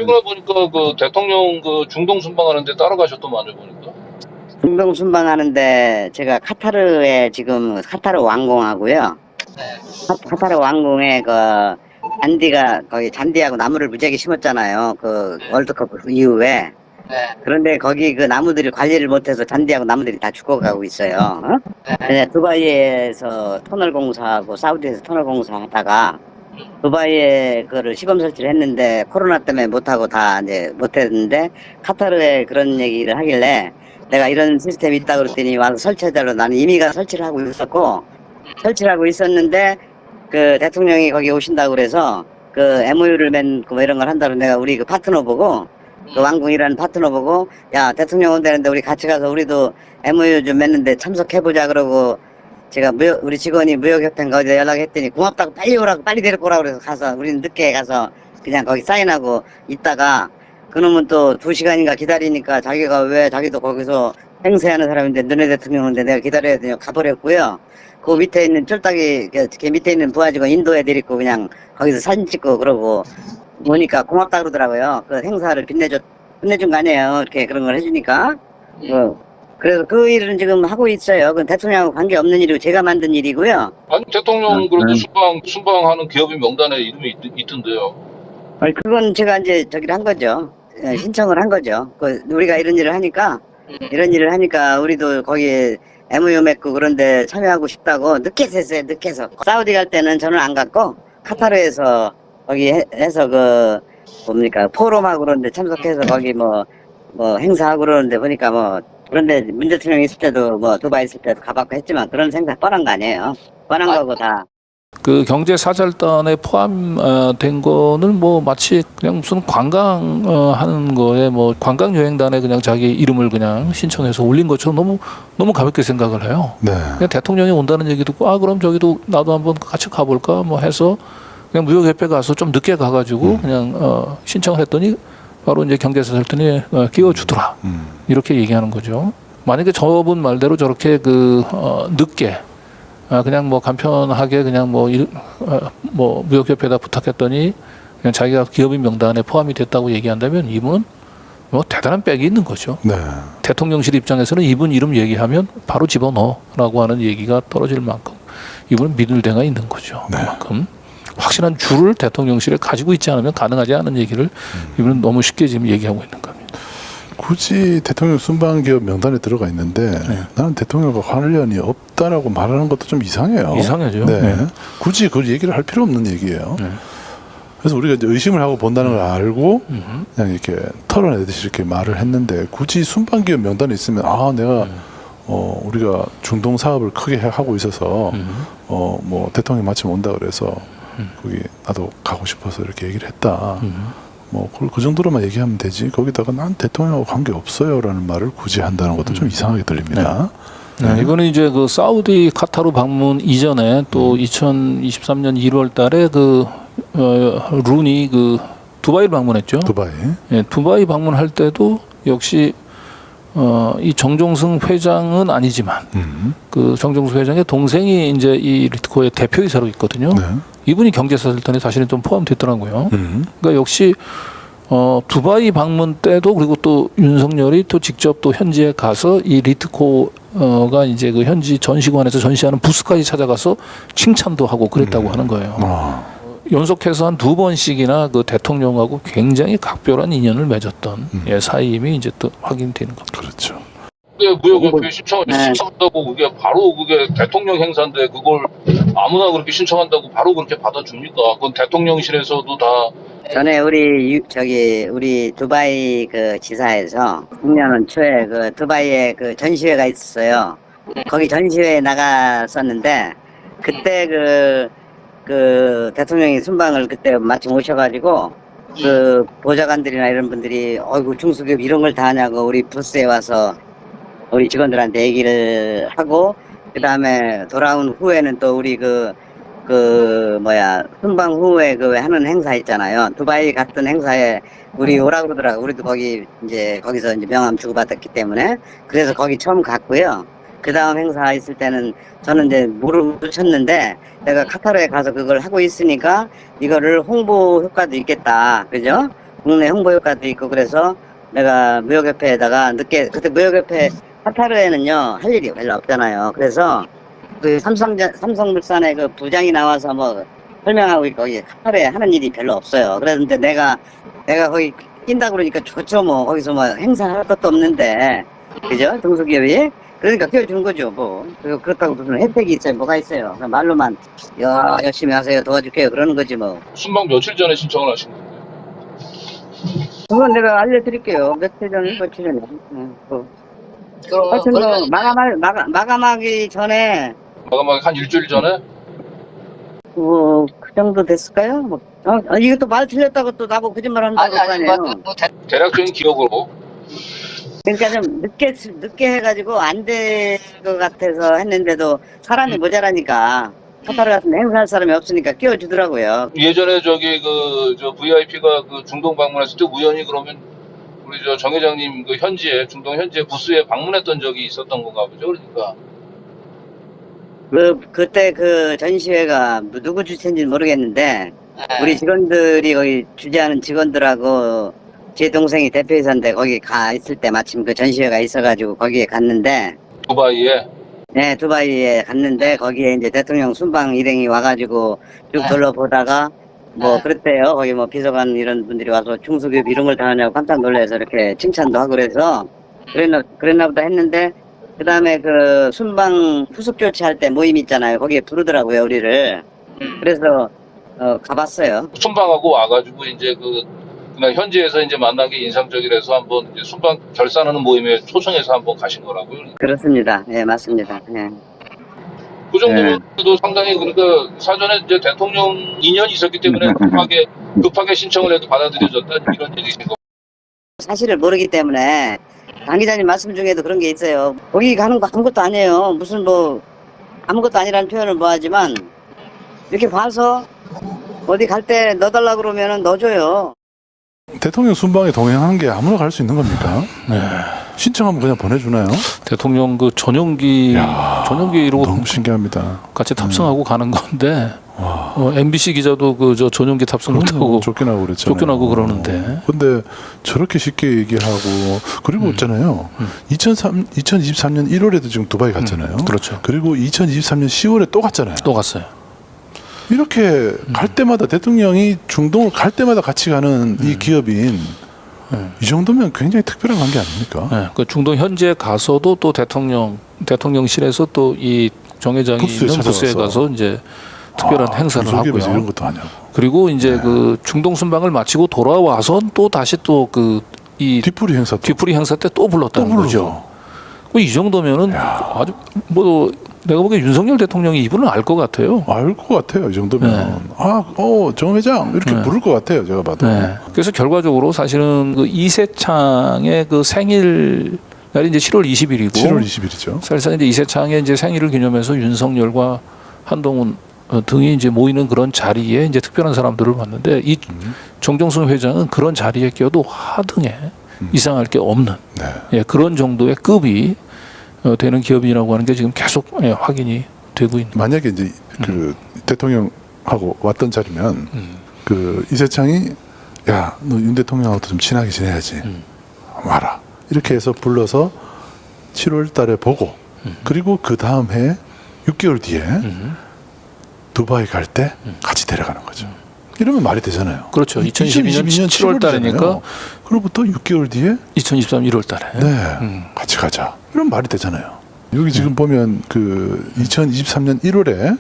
최근에 보니까 그 대통령 그 중동 순방하는데 따라가셨더만요, 보니까. 중동 순방하는데 제가 카타르에 지금 카타르 왕궁하고요. 카타르 왕궁에 그 잔디가 거기 잔디하고 나무를 무지하게 심었잖아요. 그 월드컵 이후에. 그런데 거기 그 나무들이 관리를 못해서 잔디하고 나무들이 다 죽어가고 있어요. 어? 그래서 두바이에서 터널 공사하고 사우디에서 터널 공사하다가 두바이에 그거를 시범 설치를 했는데 코로나 때문에 못하고 다 이제 못했는데 카타르에 그런 얘기를 하길래 내가 이런 시스템이 있다고 그랬더니 와서 설치해달라고 나는 이미가 설치를 하고 있었고 설치를 하고 있었는데 그 대통령이 거기 오신다고 그래서 그 MOU를 맺고 뭐 이런 걸 한다고 내가 우리 그 파트너 보고 그 왕궁이라는 파트너 보고 야 대통령 온다는데 우리 같이 가서 우리도 MOU 좀 맺는데 참석해보자 그러고 제가 우리 직원이 무역협회인가 어디다 연락했더니 고맙다고 빨리 오라고 빨리 데리고 오라고 그래서 가서 우리는 늦게 가서 그냥 거기 사인하고 있다가 그놈은 또 2시간인가 기다리니까 자기가 왜 자기도 거기서 행세하는 사람인데 너네 대통령 오는데 내가 기다려야 되냐고 가버렸고요. 그 밑에 있는 쫄딱이 걔 밑에 있는 부하 직원 인도 애들 있고 그냥 거기서 사진 찍고 그러고 보니까 고맙다 그러더라고요. 그 행사를 빛내준 거 아니에요. 이렇게 그런 걸 해주니까. 그래서 그 일은 지금 하고 있어요. 그건 대통령하고 관계없는 일이고 제가 만든 일이고요. 아니, 대통령 그래도 순방하는 기업인 명단에 이름이 있던데요. 아니, 그건 제가 이제 저기를 한 거죠. 신청을 한 거죠. 우리가 이런 일을 하니까 우리도 거기에 MOU 맺고 그런데 참여하고 싶다고 늦게서 했어요. 늦게서. 사우디 갈 때는 저는 안 갔고 카타르에서 거기 해서 그 뭡니까 포럼하고 그러는데 참석해서 거기 뭐 행사하고 그러는데 보니까 뭐 그런데 문 대통령 있을 때도 뭐 두바이 있을 때도 가봤고 했지만 그런 생각 뻔한 거 아니에요. 뻔한 거고 다. 그 경제 사절단에 포함된 거는 뭐 마치 그냥 무슨 관광 하는 거에 뭐 관광 여행단에 그냥 자기 이름을 그냥 신청해서 올린 것처럼 너무 가볍게 생각을 해요. 네. 그냥 대통령이 온다는 얘기 듣고 아 그럼 저기도 나도 한번 같이 가볼까 뭐 해서 그냥 무역협회 가서 좀 늦게 가가지고 그냥 신청을 했더니 바로 이제 경제사절단이 끼워주더라 이렇게 얘기하는 거죠. 만약에 저분 말대로 저렇게 늦게 그냥 뭐 간편하게 그냥 뭐 무역협회에다 부탁했더니 그냥 자기가 기업인 명단에 포함이 됐다고 얘기한다면 이분은 뭐 대단한 백이 있는 거죠. 네. 대통령실 입장에서는 이분 이름 얘기하면 바로 집어넣어라고 하는 얘기가 떨어질 만큼 이분은 믿을 데가 있는 거죠. 네. 그만큼 확실한 줄을 대통령실에 가지고 있지 않으면 가능하지 않은 얘기를 이분은 너무 쉽게 지금 얘기하고 있는 겁니다. 굳이 대통령 순방기업 명단에 들어가 있는데 나는 대통령과 관련이 없다라고 말하는 것도 좀 이상해요. 이상하죠. 네. 네. 굳이 그 얘기를 할 필요 없는 얘기예요. 네. 그래서 우리가 이제 의심을 하고 본다는 걸 알고 그냥 이렇게 털어내듯이 이렇게 말을 했는데 굳이 순방기업 명단에 있으면 내가 우리가 중동 사업을 크게 하고 있어서 뭐 대통령이 마침 온다 그래서 거기 나도 가고 싶어서 이렇게 얘기를 했다. 뭐 그 정도로만 얘기하면 되지. 거기다가 난 대통령하고 관계 없어요라는 말을 굳이 한다는 것도 좀 이상하게 들립니다. 네, 이거는 이제 그 사우디 카타르 방문 이전에 또 2023년 1월 달에 룬이 두바이를 방문했죠. 두바이. 예, 두바이 방문할 때도 역시 이 정종승 회장은 아니지만 그 정종승 회장의 동생이 이제 이 리트코의 대표이사로 있거든요. 네. 이분이 경제사절단에 사실은 좀 포함됐더라고요. 그러니까 역시 두바이 방문 때도 그리고 또 윤석열이 또 직접 또 현지에 가서 이 리트코가 이제 그 현지 전시관에서 전시하는 부스까지 찾아가서 칭찬도 하고 그랬다고 하는 거예요. 연속해서 한 2번씩이나 그 대통령하고 굉장히 각별한 인연을 맺었던 사이임이 이제 또 확인되는 겁니다. 그렇죠. 무역협회 신청한다고 그게 바로 그게 대통령 행사인데 그걸 아무나 그렇게 신청한다고 바로 그렇게 받아줍니까? 그건 대통령실에서도 다. 전에 우리 두바이 그 지사에서 작년 초에 그 두바이에 그 전시회가 있었어요. 거기 전시회에 나갔었는데 그때 그 대통령이 순방을 그때 마침 오셔가지고 그 보좌관들이나 이런 분들이 어이구 중수기업 이런 걸 다 하냐고 우리 부스에 와서 우리 직원들한테 얘기를 하고 그 다음에 돌아온 후에는 또 우리 순방 후에 하는 행사 있잖아요. 두바이 갔던 행사에 우리 오라고 그러더라고. 우리도 거기서 이제 명함 주고받았기 때문에. 그래서 거기 처음 갔고요. 그 다음 행사 있을 때는 저는 이제 모르고 쳤는데 내가 카타르에 가서 그걸 하고 있으니까 이거를 홍보 효과도 있겠다. 그죠? 국내 홍보 효과도 있고 그래서 내가 무역협회에다가 그때 무역협회 카타르에는요 할 일이 별로 없잖아요. 그래서 그 삼성물산의 그 부장이 나와서 뭐 설명하고 있고 거기 카타르에 하는 일이 별로 없어요. 그랬는데 내가 거기 낀다 그러니까 좋죠. 뭐 거기서 뭐 행사할 것도 없는데 그죠? 중소기업이 그러니까 끼워주는 거죠. 뭐 그렇다고 무슨 혜택이 있어요? 뭐가 있어요? 그냥 말로만 열심히 하세요, 도와줄게요 그러는 거지 뭐. 순방 며칠 전에 신청을 하신 건가요? 그건 내가 알려드릴게요. 며칠 전에. 하여튼 뭐 마감하기 전에 마감하기 한 일주일 전에? 그 정도 됐을까요? 뭐 이것도 말 틀렸다고 또 나보고 거짓말 한다고 할 거 아니에요. 대략적인 기억으로. 그러니까 좀 늦게 해가지고 안 될 것 같아서 했는데도 사람이 모자라니까 카타르 같은 데 행사할 사람이 없으니까 끼워주더라고요. 예전에 저기 저 VIP가 그 중동 방문했을 때 우연히 그러면 우리 정 회장님 그 중동 현지에 부스에 방문했던 적이 있었던 건가 보죠. 그러니까. 그때 그 전시회가 누구 주최인지 모르겠는데 우리 직원들이 거기 주재하는 직원들하고 제 동생이 대표이사인데 거기 가 있을 때 마침 그 전시회가 있어가지고 거기에 갔는데 두바이에. 네, 두바이에 갔는데 거기에 이제 대통령 순방 일행이 와가지고 쭉 둘러보다가 뭐 그랬대요. 거기 뭐 비서관 이런 분들이 와서 중소기업 이런 걸 다 하냐고 깜짝 놀라서 이렇게 칭찬도 하고 그래서 그랬나 보다 했는데 그 다음에 그 순방 후속 조치할 때 모임 있잖아요. 거기에 부르더라고요, 우리를. 그래서 가봤어요. 순방하고 와가지고 이제 그냥 현지에서 이제 만난 게 인상적이라서 한번 이제 순방 결산하는 모임에 초청해서 한번 가신 거라고요. 그렇습니다. 예, 맞습니다. 예. 그 정도도 상당히 그러니까 사전에 이제 대통령 인연이 있었기 때문에 급하게 신청을 해도 받아들여졌다 이런 얘기신 거. 사실을 모르기 때문에 강 기자님 말씀 중에도 그런 게 있어요. 거기 가는 거 아무것도 아니에요. 무슨 뭐 아무것도 아니라는 표현을 뭐 하지만 이렇게 봐서 어디 갈 때 넣어달라 그러면은 넣어줘요. 대통령 순방에 동행하는 게 아무나 갈 수 있는 겁니까? 네. 신청하면 그냥 보내주나요? 대통령 그 전용기 이러고 너무 신기합니다. 같이 탑승하고 가는 건데 MBC 기자도 그 저 전용기 탑승 못하고 쫓겨나고 그랬잖아요. 쫓겨나고 그러는데. 근데 저렇게 쉽게 얘기하고 그리고 있잖아요. 2023년 1월에도 지금 두바이 갔잖아요. 그렇죠. 그리고 2023년 10월에 또 갔잖아요. 또 갔어요. 이렇게 갈 때마다 대통령이 중동을 갈 때마다 같이 가는 이 기업인 이 정도면 굉장히 특별한 관계 아닙니까? 네, 그 중동 현지에 가서도 또 대통령실에서 또 이 정 회장이 있는 부스에 가서 이제 특별한 행사를 하고요. 이런 것도 하냐고. 그리고 이제 그 중동 순방을 마치고 돌아와서 또 다시 또 이 뒤풀이 행사 때 또 불렀다는 거죠. 이 정도면은 아주 뭐 내가 보기에 윤석열 대통령이 이분을 알 것 같아요. 알 것 같아요. 이 정도면. 정 회장 이렇게 부를 것 같아요. 제가 봐도. 네. 그래서 결과적으로 사실은 그 이세창의 그 생일 날이 이제 7월 20일이고 7월 20일이죠. 사실상 이제 이세창의 이제 생일을 기념해서 윤석열과 한동훈 등이 이제 모이는 그런 자리에 이제 특별한 사람들을 봤는데 이 정종승 회장은 그런 자리에 껴도 하등에 이상할 게 없는 그런 정도의 급이 되는 기업이라고 하는 게 지금 계속 확인이 되고 있는. 만약에 이제 그 대통령하고 왔던 자리면 그 이세창이 야, 너 윤 대통령하고도 좀 친하게 지내야지. 와라. 이렇게 해서 불러서 7월 달에 보고 그리고 그 다음 해 6개월 뒤에 두바이 갈 때 같이 데려가는 거죠. 이러면 말이 되잖아요. 그렇죠. 2022년 7월 달이니까 그로부터 6개월 뒤에 2023 1월 달에 같이 가자. 이런 말이 되잖아요. 여기 지금 보면 그 2023년 1월에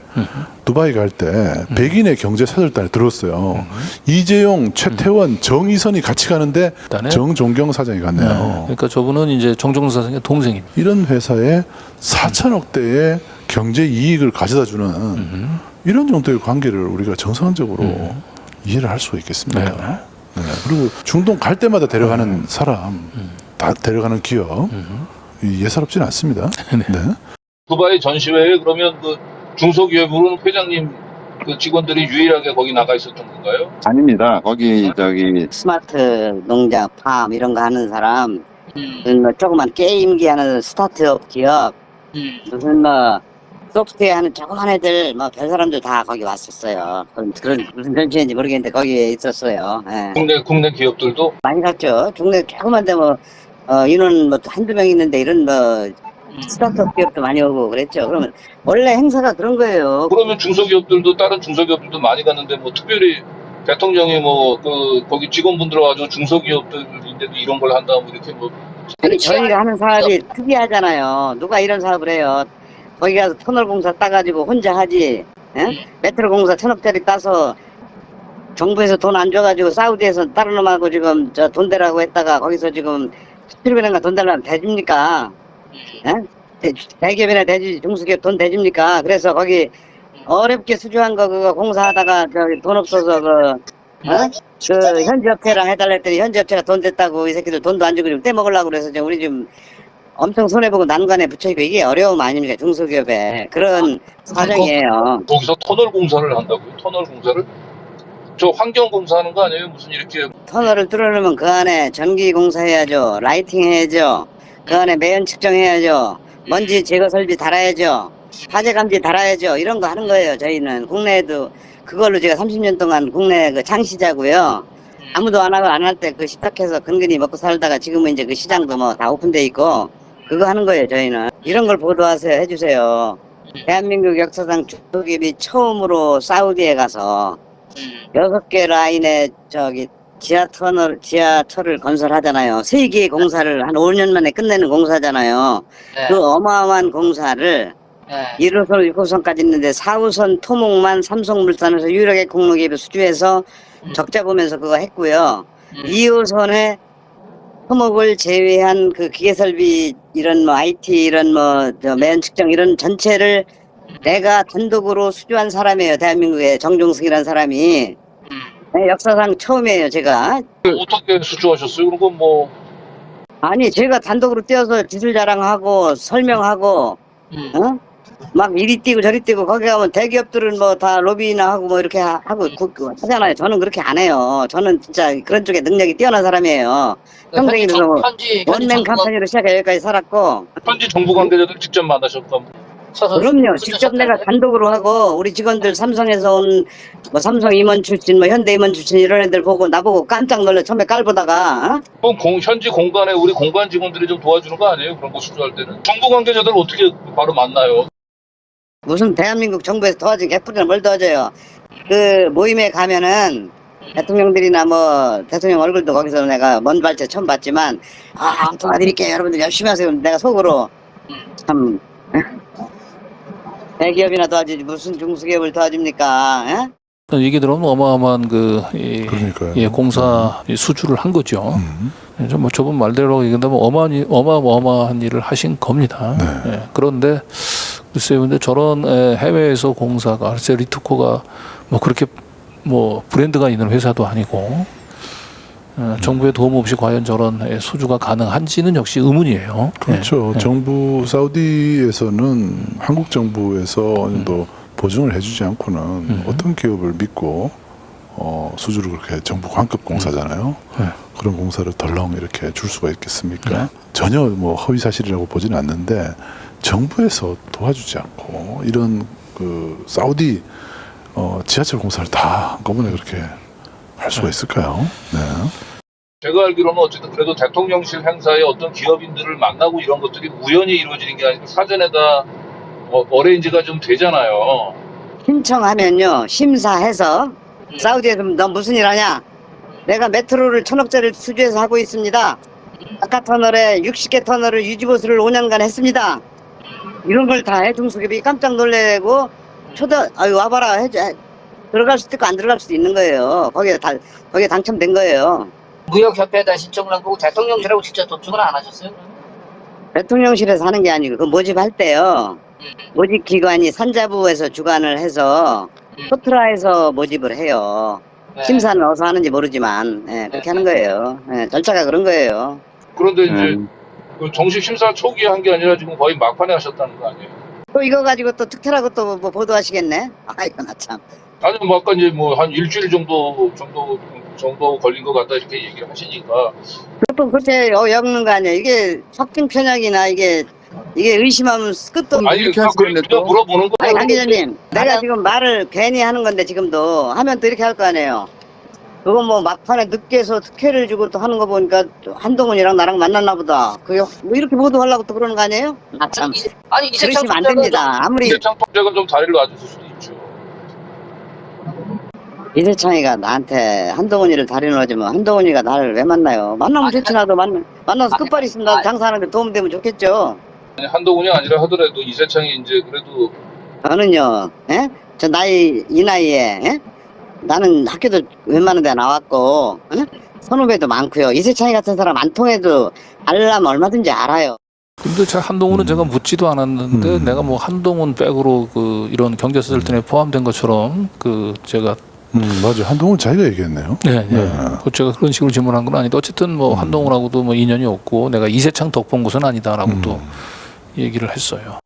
두바이 갈 때 백인의 경제사절단에 들었어요. 이재용, 최태원, 정의선이 같이 가는데 정종경 사장이 갔네요. 그러니까 저분은 이제 정종경 사장의 동생입니다. 이런 회사에 4천억대의 경제 이익을 가져다 주는 이런 정도의 관계를 우리가 정상적으로 이해를 할 수가 있겠습니까? 네. 그리고 중동 갈 때마다 데려가는 사람, 다 데려가는 기업 예사롭지는 않습니다. 네. 두바이 전시회에 그러면 그 중소기업으로는 회장님 그 직원들이 유일하게 거기 나가 있었던 건가요? 아닙니다. 거기 스마트 농장, 팜 이런 거 하는 사람, 무슨 뭐 조그만 게임기 하는 스타트업 기업, 무슨 뭐 소프트웨어 하는 조그만 애들, 뭐, 별 사람들 다 거기 왔었어요. 그런 무슨 전체인지 모르겠는데, 거기에 있었어요. 예. 국내 기업들도 많이 갔죠. 중국에 조그만데 뭐, 인원 뭐, 한두 명 있는데, 이런 뭐, 스타트업 기업도 많이 오고 그랬죠. 그러면, 원래 행사가 그런 거예요. 그러면 중소기업들도 다른 중소기업들도 많이 갔는데 뭐 특별히 대통령이 뭐 거기 직원분들 와가지고 중소기업들인데도 이런 걸 한다 뭐 이렇게 뭐 아니, 저희가 하는 사업이 특이하잖아요. 누가 이런 사업을 해요. 거기 가서 터널 공사 따가지고 혼자 하지. 예? 메트로 공사 1,000억짜리 따서 정부에서 돈 안 줘가지고 사우디에서 다른 놈하고 지금 저 돈 대라고 했다가 거기서 지금 필리핀인가 돈 달라면 대줍니까? 예? 대기업이나 대지 중소기업 돈 대줍니까? 그래서 거기 어렵게 수주한 거 그거 공사하다가 저기 돈 없어서 그 현지업체랑 해달라 했더니 현지업체가 돈 댔다고 이 새끼들 돈도 안 주고 지금 떼먹으려고 그래서 지금 우리 지금 엄청 손해보고 난관에 붙여있고 이게 어려움 아닙니까? 중소기업에 그런 사정이에요. 거기서 터널 공사를 한다고요? 터널 공사를? 저 환경 공사하는 거 아니에요? 무슨 이렇게 터널을 뚫어놓으면 그 안에 전기 공사해야죠. 라이팅 해야죠. 그 안에 매연 측정해야죠. 먼지 제거 설비 달아야죠. 화재 감지 달아야죠. 이런 거 하는 거예요. 저희는 국내에도 그걸로 제가 30년 동안 국내 그 창시자고요. 아무도 안 하고 안 할 때 그 시작해서 근근히 먹고 살다가 지금은 이제 그 시장도 뭐 다 오픈돼 있고 그거 하는 거예요. 저희는 이런 걸 보도하세요. 해주세요. 대한민국 역사상 중소기업이 처음으로 사우디에 가서 6개 라인에 저기 지하철을 건설하잖아요. 3개의 공사를 한 5년 만에 끝내는 공사잖아요. 네. 그 어마어마한 공사를 네. 1호선, 6호선까지 있는데 4호선 토목만 삼성물산에서 유일하게 공로기업에 수주해서 적자 보면서 그거 했고요. 2호선에 토목을 제외한 그 기계설비 이런 뭐 IT 이런 뭐 매연 측정 이런 전체를 내가 단독으로 수주한 사람이에요. 대한민국의 정종석이라는 사람이. 네, 역사상 처음이에요. 제가. 어떻게 수주하셨어요? 그리고 뭐 아니 제가 단독으로 뛰어서 기술 자랑하고 설명하고 막 이리 뛰고 저리 뛰고 거기 가면 대기업들은 뭐 다 로비나 하고 뭐 이렇게 하고 하잖아요. 저는 그렇게 안 해요. 저는 진짜 그런 쪽에 능력이 뛰어난 사람이에요. 평생에도 원맨 컴퍼니로 시작해 여기까지 살았고. 현지 정부 관계자들 직접 만나셨다. 그럼요. 직접 내가 단독으로 하고 우리 직원들 삼성에서 온 뭐 삼성 임원 출신 뭐 현대 임원 출신 이런 애들 보고 나보고 깜짝 놀래 처음에 깔보다가 그럼 현지 공간에 우리 공간 직원들이 좀 도와주는 거 아니에요? 그런 거 수주할 때는 정부 관계자들 어떻게 바로 만나요? 무슨 대한민국 정부에서 도와준 개뿔이나 뭘 도와줘요. 그 모임에 가면은 대통령들이나 뭐 대통령 얼굴도 거기서 내가 먼 발째 처음 봤지만 도와드릴게요. 여러분들 열심히 하세요. 내가 속으로 참 대기업이나 도와주지 무슨 중소기업을 도와줍니까? 에? 얘기 들어보면 어마어마한 그러니까요. 예, 공사 수주를 한 거죠. 뭐 저분 말대로 얘기한다면 어마어마한 일을 하신 겁니다. 네. 예, 그런데 글쎄요, 근데 저런 해외에서 공사가 글쎄 리트코가 뭐 그렇게 뭐 브랜드가 있는 회사도 아니고 정부의 도움 없이 과연 저런 수주가 가능한지는 역시 의문이에요. 그렇죠. 예. 정부 사우디에서는 한국 정부에서 어느 정도 보증을 해주지 않고는 어떤 기업을 믿고 수주를 그렇게 정부 관급 공사잖아요. 그런 공사를 덜렁 이렇게 줄 수가 있겠습니까? 전혀 뭐 허위 사실이라고 보지는 않는데 정부에서 도와주지 않고 이런 그 사우디 지하철 공사를 다 한꺼번에 그렇게 할 수가 있을까요? 네. 제가 알기로는 어쨌든 그래도 대통령실 행사에 어떤 기업인들을 만나고 이런 것들이 우연히 이루어지는 게 아니고 사전에다 어레인지가 좀 되잖아요. 신청하면요 심사해서 사우디에서 너 무슨 일 하냐? 내가 메트로를 1,000억짜리 수주해서 하고 있습니다. 아까 터널에 60개 터널을 유지보수를 5년간 했습니다. 이런 걸 다 해. 중소기업이 깜짝 놀래고 와봐라 해줘. 들어갈 수도 있고 안 들어갈 수도 있는 거예요. 거기에 당첨된 거예요. 무역협회에다 신청을 한 거고 대통령실하고 직접 접촉을 안 하셨어요? 대통령실에서 하는 게 아니고 그 모집할 때요. 모집기관이 산자부에서 주관을 해서 포트라에서 모집을 해요. 네. 심사는 어디서 하는지 모르지만 그렇게 하는 거예요. 절차가 그런 거예요. 그런데 이제 그 정식 심사 초기에 한 게 아니라 지금 거의 막판에 하셨다는 거 아니에요? 또 이거 가지고 또 특혜라고 또 뭐 보도하시겠네? 아이고 나 참. 아니 뭐 아까 이제 뭐 한 일주일 정도 걸린 것 같다 이렇게 얘기를 하시니까 또 그렇게 엮는 거 아니야. 이게 석빙 편향이나 이게 이게 의심하면 끝도 없는 아니 이렇게 그냥 하시는데 그냥 또. 물어보는 아니 거예요. 강 기자님 내가 지금 말을 괜히 하는 건데 지금도 하면 또 이렇게 할 거 아니에요. 그거 뭐 막판에 늦게서 특혜를 주고 또 하는 거 보니까 또 한동훈이랑 나랑 만났나 보다. 그게 뭐 이렇게 보도하려고 또 그러는 거 아니에요? 아, 참 아니 이세창 그러시면 안 총재가 됩니다. 아무리 이세창 통제가 좀 다리를 놔줬을 수도 있죠. 이세창이가 나한테 한동훈이를 다리 놓아주면 한동훈이가 나를 왜 만나요? 만나면 좋지 나도 만나서 끝발이 있으면 나도 장사하는데 도움되면 좋겠죠. 아니, 한동훈이 아니라 하더라도 이세창이 이제 그래도 저는요, 예? 저 이 나이에, 예? 나는 학교도 웬만한 데 나왔고, 예? 선후배도 많고요. 이세창이 같은 사람 안 통해도 알려면 얼마든지 알아요. 근데 제가 한동훈은 제가 묻지도 않았는데 내가 뭐 한동훈 백으로 그 이런 경제수설단에 포함된 것처럼 그 제가 맞아. 한동훈 자기가 얘기했네요. 네, 네. 네. 그 제가 그런 식으로 질문한 건 아닌데 어쨌든 뭐 한동훈하고도 뭐 인연이 없고 내가 이세창 덕본 것은 아니다라고 또 얘기를 했어요.